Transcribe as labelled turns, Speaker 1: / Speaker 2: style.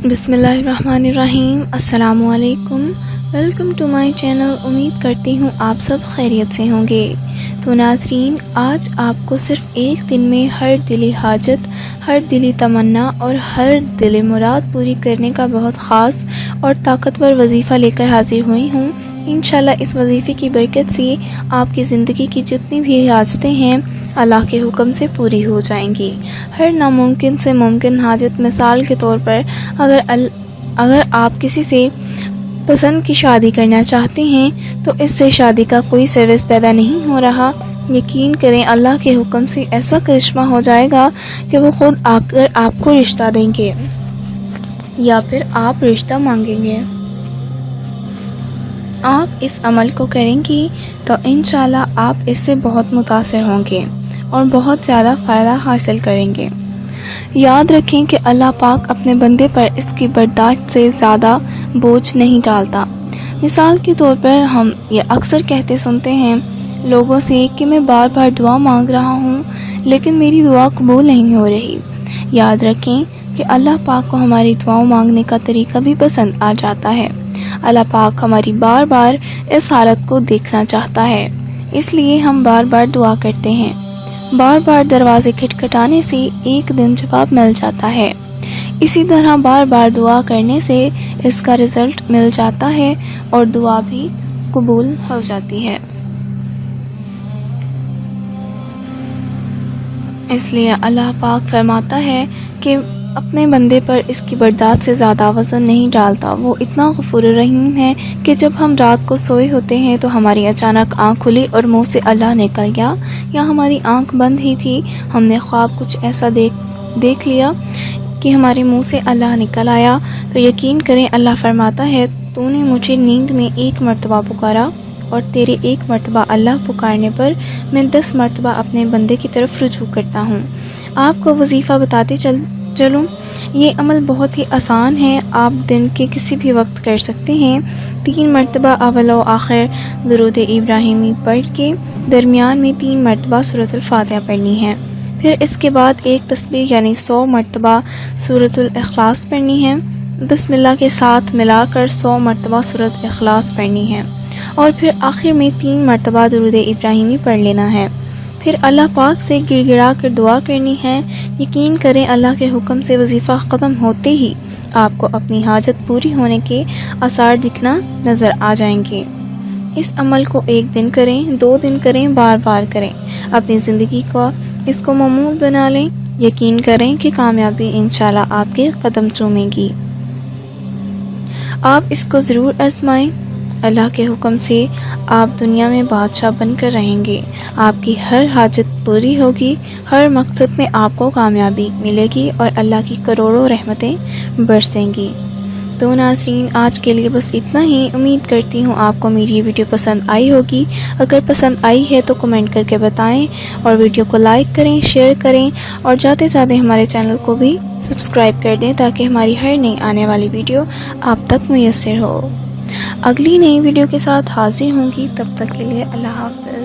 Speaker 1: بسم اللہ الرحمن الرحیم۔ السلام علیکم، ویلکم ٹو مائی چینل۔ امید کرتی ہوں آپ سب خیریت سے ہوں گے۔ تو ناظرین، آج آپ کو صرف ایک دن میں ہر دلی حاجت، ہر دلی تمنا اور ہر دلی مراد پوری کرنے کا بہت خاص اور طاقتور وظیفہ لے کر حاضر ہوئی ہوں۔ انشاءاللہ اس وظیفے کی برکت سے آپ کی زندگی کی جتنی بھی حاجتیں ہیں اللہ کے حکم سے پوری ہو جائیں گی۔ ہر ناممکن سے ممکن حاجت، مثال کے طور پر اگر آپ کسی سے پسند کی شادی کرنا چاہتے ہیں تو اس سے شادی کا کوئی سروس پیدا نہیں ہو رہا، یقین کریں اللہ کے حکم سے ایسا کرشمہ ہو جائے گا کہ وہ خود آ کر آپ کو رشتہ دیں گے یا پھر آپ رشتہ مانگیں گے۔ آپ اس عمل کو کریں گی تو انشاءاللہ آپ اس سے بہت متاثر ہوں گے اور بہت زیادہ فائدہ حاصل کریں گے۔ یاد رکھیں کہ اللہ پاک اپنے بندے پر اس کی برداشت سے زیادہ بوجھ نہیں ڈالتا۔ مثال کے طور پر ہم یہ اکثر کہتے سنتے ہیں لوگوں سے کہ میں بار بار دعا مانگ رہا ہوں لیکن میری دعا قبول نہیں ہو رہی۔ یاد رکھیں کہ اللہ پاک کو ہماری دعاؤں مانگنے کا طریقہ بھی پسند آ جاتا ہے۔ اللہ پاک ہماری بار بار اس حالت کو دیکھنا چاہتا ہے، اس لیے ہم بار بار دعا کرتے ہیں۔ بار بار دروازے کھٹکھٹانے سے ایک دن جواب مل جاتا ہے، اسی طرح بار بار دعا کرنے سے اس کا رزلٹ مل جاتا ہے اور دعا بھی قبول ہو جاتی ہے۔ اس لیے اللہ پاک فرماتا ہے کہ اپنے بندے پر اس کی برداشت سے زیادہ وزن نہیں ڈالتا۔ وہ اتنا غفور الرحیم ہے کہ جب ہم رات کو سوئے ہوتے ہیں تو ہماری اچانک آنکھ کھلی اور منہ سے اللہ نکل گیا، یا ہماری آنکھ بند ہی تھی، ہم نے خواب کچھ ایسا دیکھ لیا کہ ہمارے منہ سے اللہ نکل آیا، تو یقین کریں اللہ فرماتا ہے تو نے مجھے نیند میں 1 مرتبہ پکارا اور تیرے 1 مرتبہ اللہ پکارنے پر میں 10 مرتبہ اپنے بندے کی طرف رجوع کرتا ہوں۔ آپ کو وظیفہ بتاتے چلوں، یہ عمل بہت ہی آسان ہے، آپ دن کے کسی بھی وقت کر سکتے ہیں۔ 3 مرتبہ اول و آخر درود ابراہیمی پڑھ کے درمیان میں 3 مرتبہ سورۃ الفاتحہ پڑھنی ہے، پھر اس کے بعد ایک تسبیح یعنی 100 مرتبہ سورۃ الاخلاص پڑھنی ہے، بسم اللہ کے ساتھ ملا کر 100 مرتبہ سورۃ اخلاص پڑھنی ہے، اور پھر آخر میں 3 مرتبہ درود ابراہیمی پڑھ لینا ہے، پھر اللہ پاک سے گڑ گڑا کر دعا کرنی ہے۔ یقین کریں اللہ کے حکم سے وظیفہ ختم ہوتے ہی آپ کو اپنی حاجت پوری ہونے کے آثار دکھنا نظر آ جائیں گے۔ اس عمل کو 1 دن کریں، 2 دن کریں، بار بار کریں، اپنی زندگی کو اس کو معمول بنا لیں، یقین کریں کہ کامیابی انشاءاللہ آپ کے قدم چومے گی۔ آپ اس کو ضرور آزمائیں، اللہ کے حکم سے آپ دنیا میں بادشاہ بن کر رہیں گے، آپ کی ہر حاجت پوری ہوگی، ہر مقصد میں آپ کو کامیابی ملے گی اور اللہ کی کروڑوں رحمتیں برسیں گی۔ تو ناظرین، آج کے لیے بس اتنا ہی۔ امید کرتی ہوں آپ کو میری یہ ویڈیو پسند آئی ہوگی۔ اگر پسند آئی ہے تو کمنٹ کر کے بتائیں اور ویڈیو کو لائک کریں، شیئر کریں اور جاتے جاتے ہمارے چینل کو بھی سبسکرائب کر دیں تاکہ ہماری ہر نئی آنے والی ویڈیو آپ تک میسر ہو۔ اگلی نئی ویڈیو کے ساتھ حاضر ہوں گی، تب تک کے لیے اللہ حافظ۔